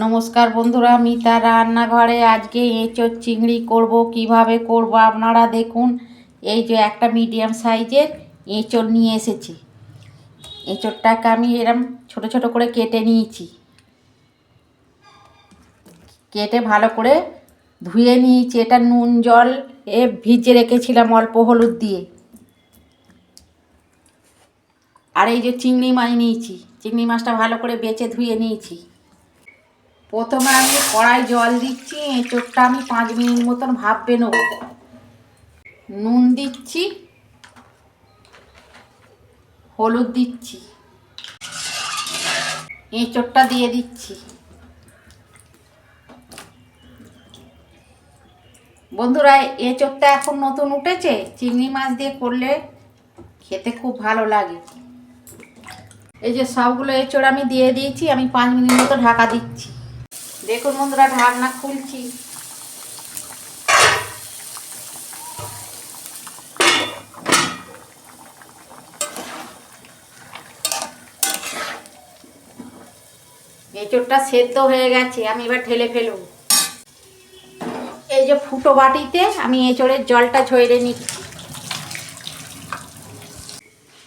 নমস্কার বন্ধুরা, মিতা রান্নাঘরে আজকে এঁচোড় চিংড়ি করব। কিভাবে করব আপনারা দেখুন। এই যে একটা মিডিয়াম সাইজের এঁচোড় নিয়ে এসেছি। এঁচোড়টাকে আমি এরম ছোট ছোট করে কেটে নিয়েছি। কেটে ভালো করে ধুয়ে নিয়েছি। এটা নুন জল ভিজিয়ে রেখেছিলাম অল্প হলুদ দিয়ে। আর এই যে চিংড়ি মাছ নিয়েছি, চিংড়ি মাছটা ভালো করে বেছে ধুয়ে নিয়েছি। প্রথমে আমি কড়াই জল দিচ্ছি। এঁচোড়টা আমি 5 মিনিট মতন ভাপবে নেব। নুন দিচ্ছি, হলুদ দিচ্ছি, এঁচোড়টা দিয়ে দিচ্ছি। বন্ধুরা, এঁচোড়টা এখন নতুন উঠেছে, চিংড়ি মাছ দিয়ে করলে খেতে খুব ভালো লাগে। এই যে সবগুলো এঁচোড় আমি দিয়ে দিয়েছি। আমি 5 মিনিট মতো ঢাকা দিচ্ছি। দেখুন বন্ধুরা, ঢাকনা খুলছি। এঁচোড়টা সেদ্ধ হয়ে গেছে, আমি এবার ঢেলে ফেলব। এই যে ফুটো বাটিতে আমি এঁচোড়ের জলটা ঝরিয়ে নিচ্ছি।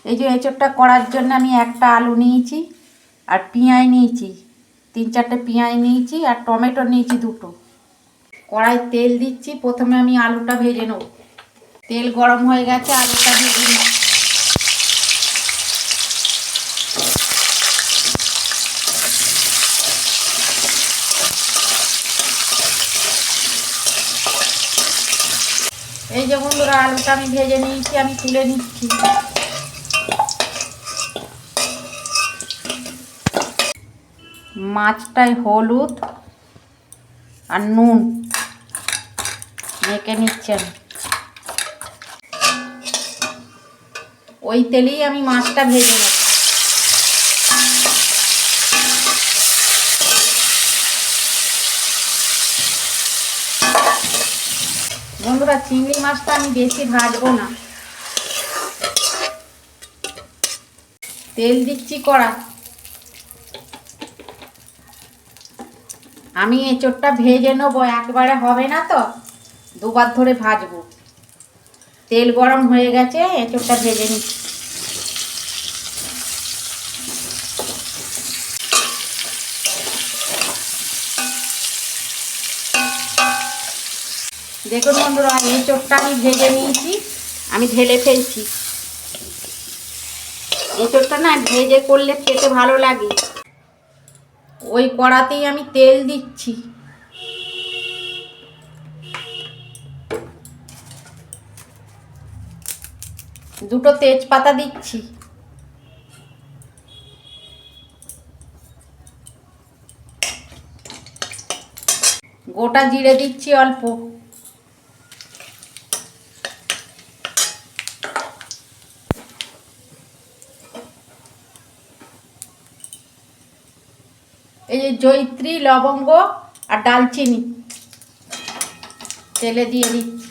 এই যে এঁচোড়টা করার জন্য আমি একটা আলু নিয়েছি, আর পেঁয়াজ নিয়েছি 3-4টে পেঁয়াজ নিয়েছি, আর টমেটো নিয়েছি 2টো। কড়াই তেল দিচ্ছি। প্রথমে আমি আলুটা ভেজে নেব। তেল গরম হয়ে গেছে, আলুটা ভেজে নিচ্ছি। এই যে বন্ধুরা, আলুটা আমি ভেজে নিয়েছি, আমি তুলে নিচ্ছি। মাছটায় হলুদ আর নুন মেখে নিচ্ছি আমি। ওই তেলেই আমি মাছটা ভেজে নেব। বন্ধুরা, চিংড়ি মাছটা আমি বেশি ভাজবো না। তেল দিচ্ছি কড়া। আমি এঁচোড়টা ভেজে নেবো, একবারে হবে না তো, দুবার ধরে ভাজবো। তেল গরম হয়ে গেছে, এঁচোড়টা ভেজে নিচ্ছি। দেখুন বন্ধুরা, এঁচোড়টা আমি ভেজে নিয়েছি, আমি ঢেলে ফেলছি। এঁচোড়টা না ভেজে করলে খেতে ভালো লাগে। ওই কড়াতেই আমি তেল দিচ্ছি। দুটো তেজপাতা দিচ্ছি। গোটা জিরে দিচ্ছি অল্প। এই যে জয়িত্রী, লবঙ্গ আর ডালচিনি তেলে দিয়ে দিচ্ছি।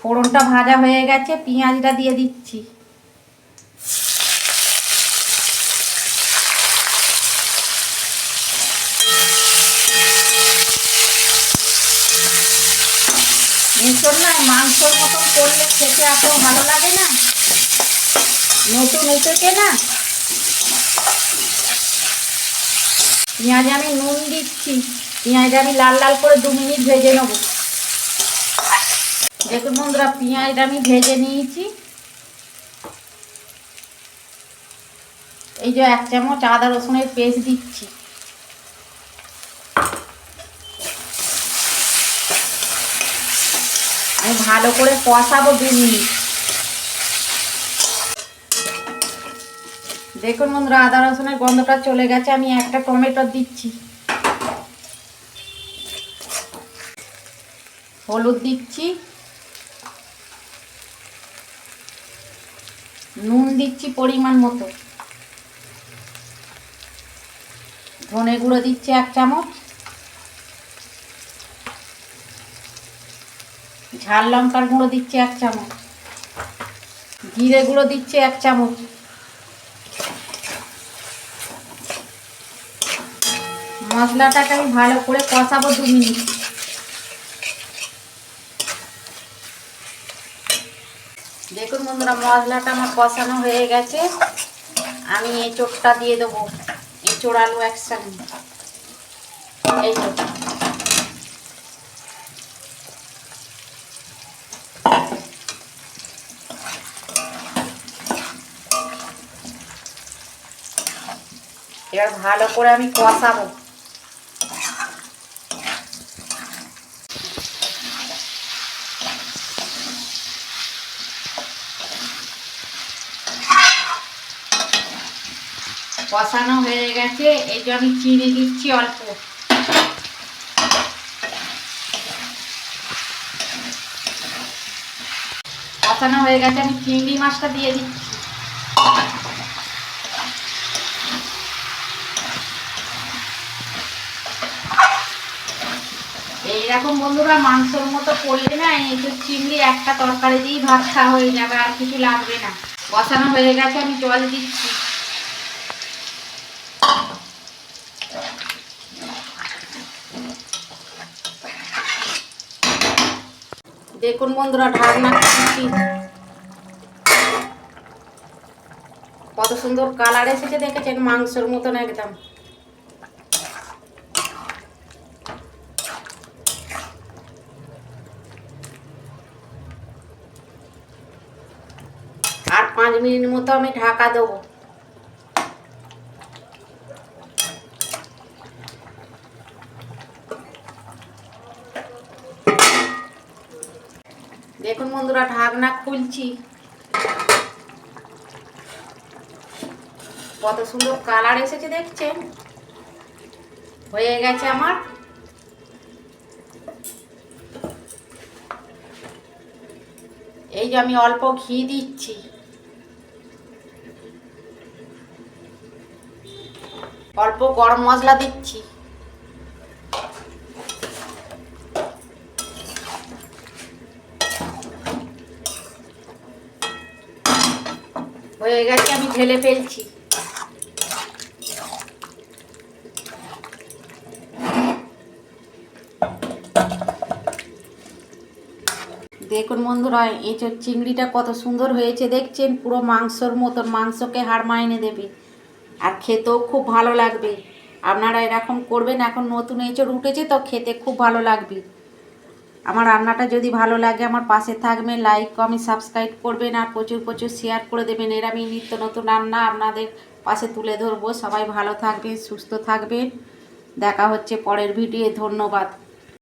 ফোড়নটা ভাজা হয়ে গেছে, পেঁয়াজটা দিয়ে দিচ্ছি। এঁচোড় না মাংসর মতন করলে খেতে এত ভালো লাগে না, নতুন এঁচোড়কে না। পেঁয়াজে আমি নুন দিচ্ছি। পেঁয়াজটা আমি লাল লাল করে 2 মিনিট ভেজে নেব। দেখুন বন্ধুরা, পেঁয়াজটা আমি ভেজে নিয়েছি। এই যে 1 চামচ আদা রসুনের পেস্ট দিচ্ছি। আমি ভালো করে কষাবো 2 মিনিট। দেখুন বন্ধুরা, আদা রসুনের গন্ধটা চলে গেছে। আমি একটা টমেটো দিচ্ছি। হলুদ দিচ্ছি, নুন দিচ্ছি পরিমাণ মতো, ধনে গুঁড়ো দিচ্ছি 1 চামচ, ঝাল লঙ্কার গুঁড়ো দিচ্ছি 1 চামচ, জিরে গুঁড়ো দিচ্ছি 1 চামচ, মশলাটাকে আমি ভালো করে কষাবো 2 মিনিট। দেখুন বন্ধুরা, মশলাটা আমার কষানো হয়ে গেছে। আমি এঁচোড়টা দিয়ে দেবো, এঁচোড় আলু একসঙ্গে। এই তো এবার ভালো করে আমি কষাবো। কষানো হয়ে গেছে, এই যে আমি চিনি দিচ্ছি অল্প। কষানো হয়ে গেছে, আমি চিংড়ি মাছটা দিয়ে দিচ্ছি। এইরকম বন্ধুরা মাংসর মতো করলে না, এই তো চিংড়ি একটা তরকারি দিয়েই ভাত খাওয়া হয়ে যাবে, আর কিছু লাগবে না। কষানো হয়ে গেছে, আমি জল দিচ্ছি। দেখুন বন্ধুরা, ঢাকনা খুলছি। কত সুন্দর কালার এসেছে দেখেছেন, মাংসের মতন একদম। আর 5 মিনিট মতো আমি ঢাকা দেবো। দেখুন বন্ধুরা, ঢাকনা খুলছি। কত সুন্দর কালার এসেছে দেখছেন। হয়ে গেছে আমার। এই যে আমি অল্প ঘি দিচ্ছি, অল্প গরম মশলা দিচ্ছি। হয়ে গেছে, আমি ঢেলে ফেলছি। দেখুন বন্ধুরা, এঁচোড় চিংড়িটা কত সুন্দর হয়েছে দেখছেন, পুরো মাংসর মতন, মাংসকে হাড় মাইনে দেবে আর খেতেও খুব ভালো লাগবে। আপনারা এরকম করবেন, এখন নতুন এঁচোড় উঠেছে তো, খেতে খুব ভালো লাগবে। আমার রান্নাটা যদি ভালো লাগে আমার পাশে থাকবেন, লাইক কমেন্ট সাবস্ক্রাইব করবেন, আর প্রচুর প্রচুর শেয়ার করে দেবেন। এর আমি নিত্য নতুন রান্না আপনাদের পাশে তুলে ধরবো। সবাই ভালো থাকবেন, সুস্থ থাকবেন। দেখা হচ্ছে পরের ভিডিও। ধন্যবাদ।